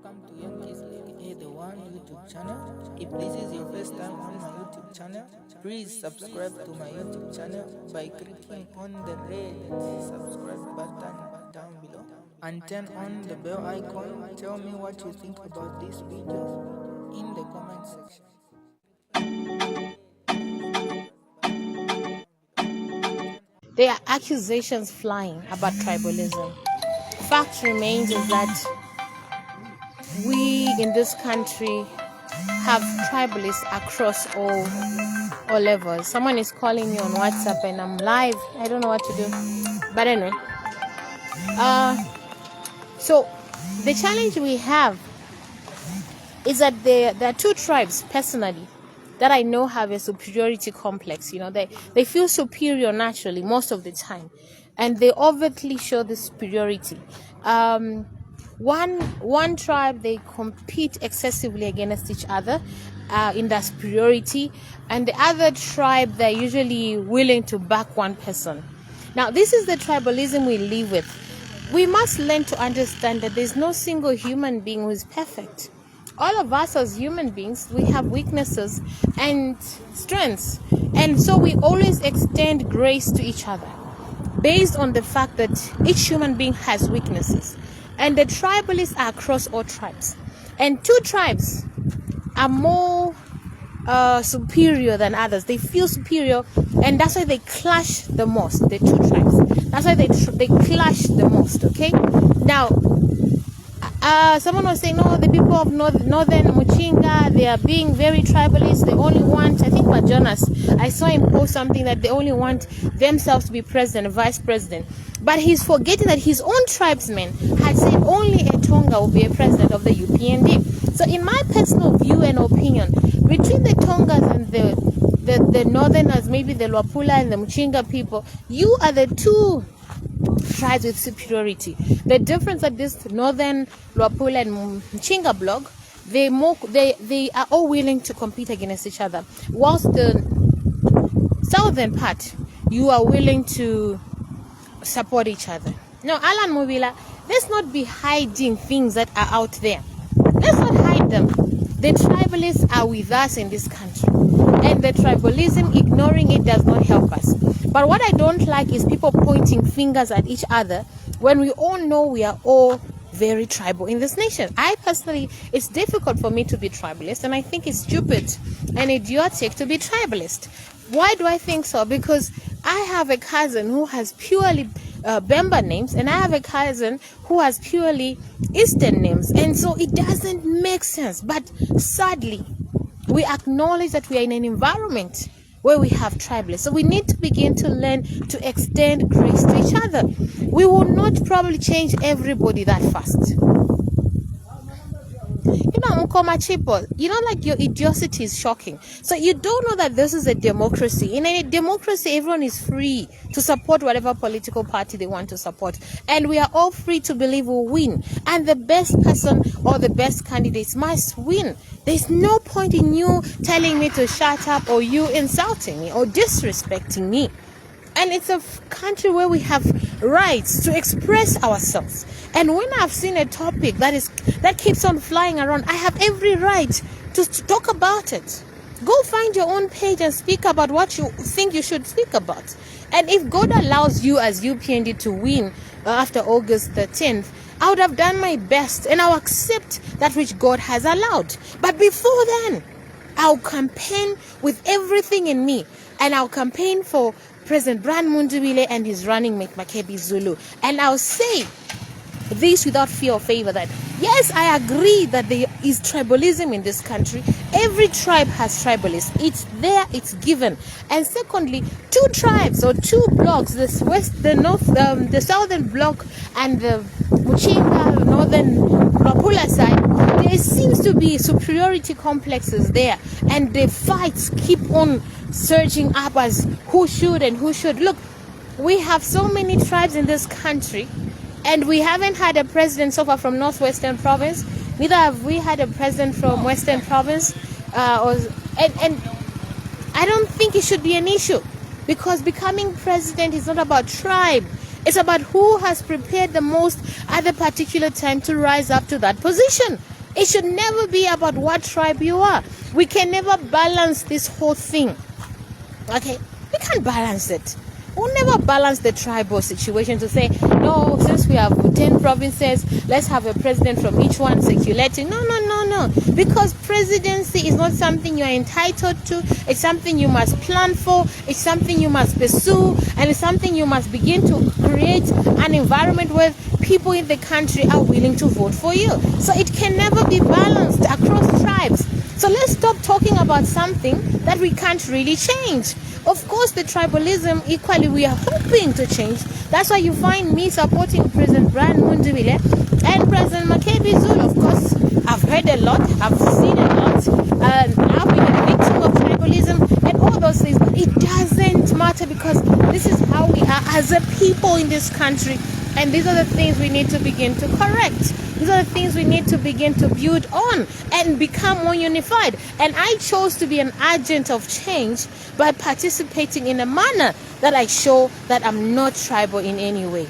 welcome to Young Kizzy, the one YouTube channel. If this is your first time on my YouTube channel, please subscribe to my YouTube channel by clicking on the red subscribe button down below and turn on the bell icon. Tell me what you think about this video in the comment section. There are accusations flying about tribalism. Fact remains is that we in this country have tribalists across all levels. Someone is calling me on WhatsApp and I'm live. I don't know what to do. But anyway. So the challenge we have is that there are two tribes personally that I know have a superiority complex. You know, they feel superior naturally most of the time, and they overtly show the superiority. One tribe, they compete excessively against each other in their superiority, and the other tribe, they're usually willing to back one person. Now, this is the tribalism we live with. We must learn to understand that there's no single human being who is perfect. All of us as human beings, we have weaknesses and strengths. And so we always extend grace to each other based on the fact that each human being has weaknesses. And the tribalists are across all tribes. And two tribes are more superior than others. They feel superior, and that's why they clash the most, the two tribes. That's why they clash the most, okay? Now, someone was saying, no, the people of northern Muchinga, they are being very tribalist. They only want, I think, but Jonas, I saw him post something that they only want themselves to be president, vice president. But he's forgetting that his own tribesmen had said only a Tonga will be a president of the UPND. So in my personal view and opinion, between the Tongas and the northerners, maybe the Luapula and the Muchinga people, you are the two tribes with superiority. The difference that this northern Luapula and Muchinga bloc, they are all willing to compete against each other, whilst the southern part, you are willing to support each other. Now, Alan Mobila, let's not be hiding things that are out there. Let's not hide them. The tribalists are with us in this country, and the tribalism, ignoring it does not help us. But what I don't like is people pointing fingers at each other when we all know we are all very tribal in this nation. I personally, it's difficult for me to be tribalist, and I think it's stupid and idiotic to be tribalist. Why do I think so? Because I have a cousin who has purely Bemba names, and I have a cousin who has purely Eastern names, and so it doesn't make sense. But sadly, we acknowledge that we are in an environment where we have tribalists, so we need to begin to learn to extend grace to each other. We will not probably change everybody that fast. You know, Mukoma Chipo, you know, like your idiocy is shocking. So you don't know that this is a democracy. In a democracy, everyone is free to support whatever political party they want to support. And we are all free to believe we'll win. And the best person or the best candidates must win. There's no point in you telling me to shut up, or you insulting me or disrespecting me. And it's a country where we have rights to express ourselves. And when I've seen a topic that keeps on flying around, I have every right to talk about it. Go find your own page and speak about what you think you should speak about. And if God allows you as UPND to win after August 13th, I would have done my best, and I'll accept that which God has allowed. But before then, I'll campaign with everything in me, and I'll campaign for President Brian Mundubile and his running mate Makebi Zulu. And I'll say this without fear or favor, that yes, I agree that there is tribalism in this country. Every tribe has tribalists. It's there, it's given. And secondly, two tribes or two blocks, the southern block and the Muchinga, northern Luapula side, there seems to be superiority complexes there, and the fights keep on surging up as who should and who should. Look, we have so many tribes in this country, and we haven't had a president so far from Northwestern Province. Neither have we had a president from Western Province. And I don't think it should be an issue, because becoming president is not about tribe. It's about who has prepared the most at the particular time to rise up to that position. It should never be about what tribe you are. We can never balance this whole thing. Okay? We can't balance it. We'll never balance the tribal situation to say, no, since we have 10 provinces, let's have a president from each one circulating. No. Because presidency is not something you're entitled to. It's something you must plan for. It's something you must pursue. And it's something you must begin to create an environment where people in the country are willing to vote for you. So it can never be balanced across tribes. So let's stop talking about something that we can't really change. Of course, the tribalism, equally, we are hoping to change. That's why you find me supporting President Brian Mundubile and President Makebi Zulu. Of course, I've heard a lot, I've seen a lot, and I've been a victim of tribalism and all those things. But it doesn't matter, because this is how we are as a people in this country. And these are the things we need to begin to correct. These are the things we need to begin to build on and become more unified. And I chose to be an agent of change by participating in a manner that I show that I'm not tribal in any way.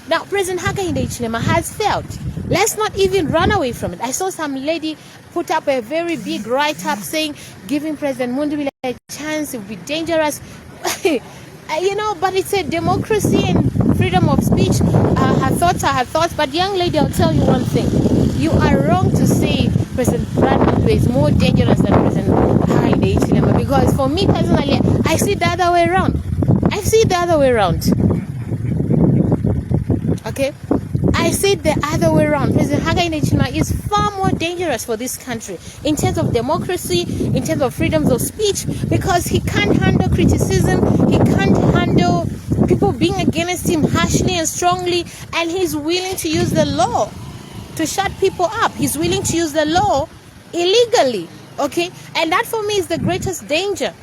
Now, President Hakainde Hichilema has failed. Let's not even run away from it. I saw some lady put up a very big write-up saying giving President Mundubile a chance would be dangerous. But it's a democracy and freedom of speech. Her thoughts are her thoughts. But young lady, I'll tell you one thing. You are wrong to say President Brian Mundubile is more dangerous than President Hakainde Hichilema, because for me personally, I see the other way around. Okay? I see the other way around. President Hakainde Hichilema is far more dangerous for this country in terms of democracy, in terms of freedoms of speech, because he can't handle criticism, he can't handle people being against him harshly and strongly, and he's willing to use the law to shut people up. He's willing to use the law illegally, okay? And that for me is the greatest danger.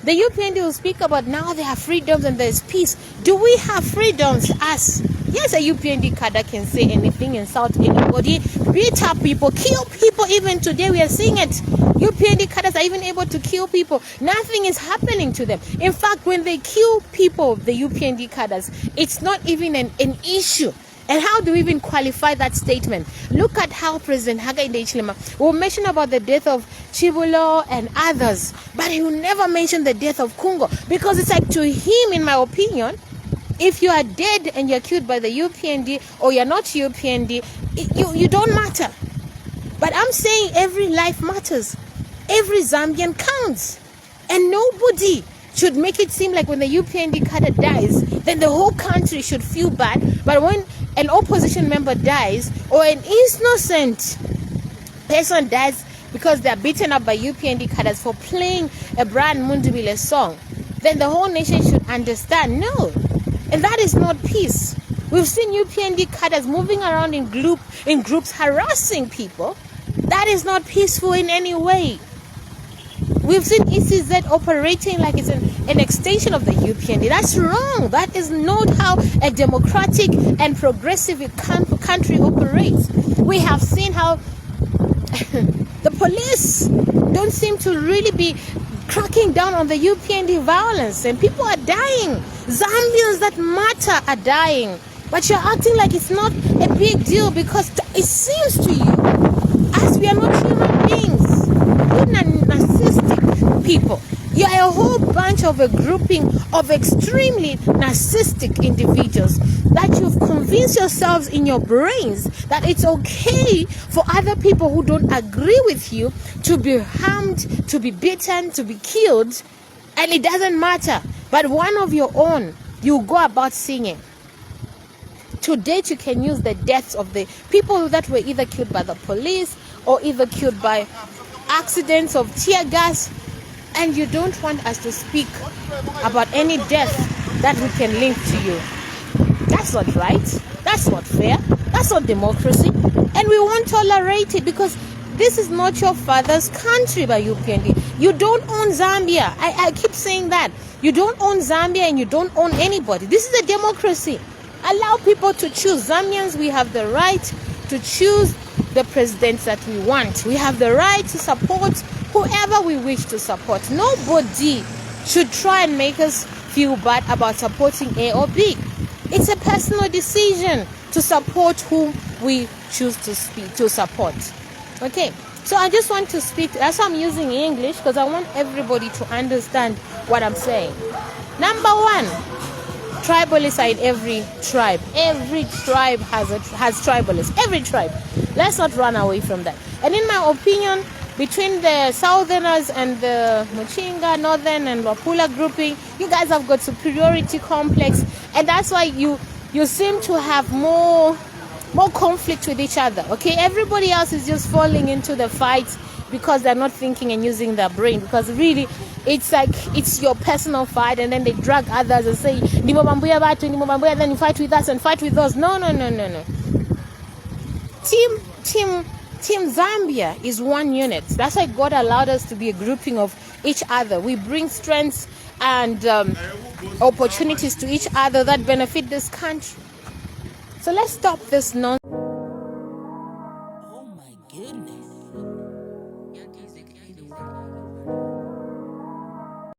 The UPND will speak about now there are freedoms and there's peace. Do we have freedoms? Us. Yes, a UPND cadre can say anything, insult anybody, beat up people, kill people. Even today we are seeing it. UPND cadres are even able to kill people. Nothing is happening to them. In fact, when they kill people, the UPND cadres, it's not even an issue. And how do we even qualify that statement? Look at how President Hakainde Hichilema will mention about the death of Chibulo and others, but he will never mention the death of Kungo, because it's like, to him, in my opinion, if you are dead and you're killed by the UPND or you're not UPND, you don't matter. But I'm saying every life matters. Every Zambian counts. And nobody should make it seem like when the UPND cadre dies, then the whole country should feel bad. But when an opposition member dies, or an innocent person dies because they're beaten up by UPND cadres for playing a Brian Mundubile song, then the whole nation should understand, no. And that is not peace. We've seen UPND cadres moving around in groups harassing people. That is not peaceful in any way. We've seen ECZ operating like it's an extension of the UPND. That's wrong. That is not how a democratic and progressive country operates. We have seen how the police don't seem to really be cracking down on the UPND violence, and people are dying. Zambians that matter are dying. But you're acting like it's not a big deal, because it seems to you as we are not human beings. We're narcissistic people. You are a whole bunch of a grouping of extremely narcissistic individuals that you've convinced yourselves in your brains that it's okay for other people who don't agree with you to be harmed, to be beaten, to be killed, and it doesn't matter. But one of your own, you go about singing. To date, you can use the deaths of the people that were either killed by the police or either killed by accidents of tear gas, and you don't want us to speak about any death that we can link to you. That's not right. That's not fair. That's not democracy. And we won't tolerate it, because this is not your father's country by UPND. You don't own Zambia. I keep saying that. You don't own Zambia and you don't own anybody. This is a democracy. Allow people to choose. Zambians, we have the right to choose the presidents that we want. We have the right to support whoever we wish to support. Nobody should try and make us feel bad about supporting A or B. It's a personal decision to support whom we choose to support. Okay, so I just want to speak. That's why I'm using English, because I want everybody to understand what I'm saying. Number one, tribalists are in every tribe. Every tribe has tribalists. Every tribe. Let's not run away from that. And in my opinion, between the Southerners and the Muchinga, Northern and Wapula grouping, you guys have got superiority complex, and that's why you seem to have more conflict with each other. Okay, everybody else is just falling into the fight because they're not thinking and using their brain, because really it's like it's your personal fight, and then they drag others and say Ndimo bambuya batu, Ndimo bambuya, then you fight with us and fight with us. No. Team Zambia is one unit. That's why God allowed us to be a grouping of each other. We bring strengths and opportunities to each other that benefit this country. So let's stop this nonsense. Oh my goodness.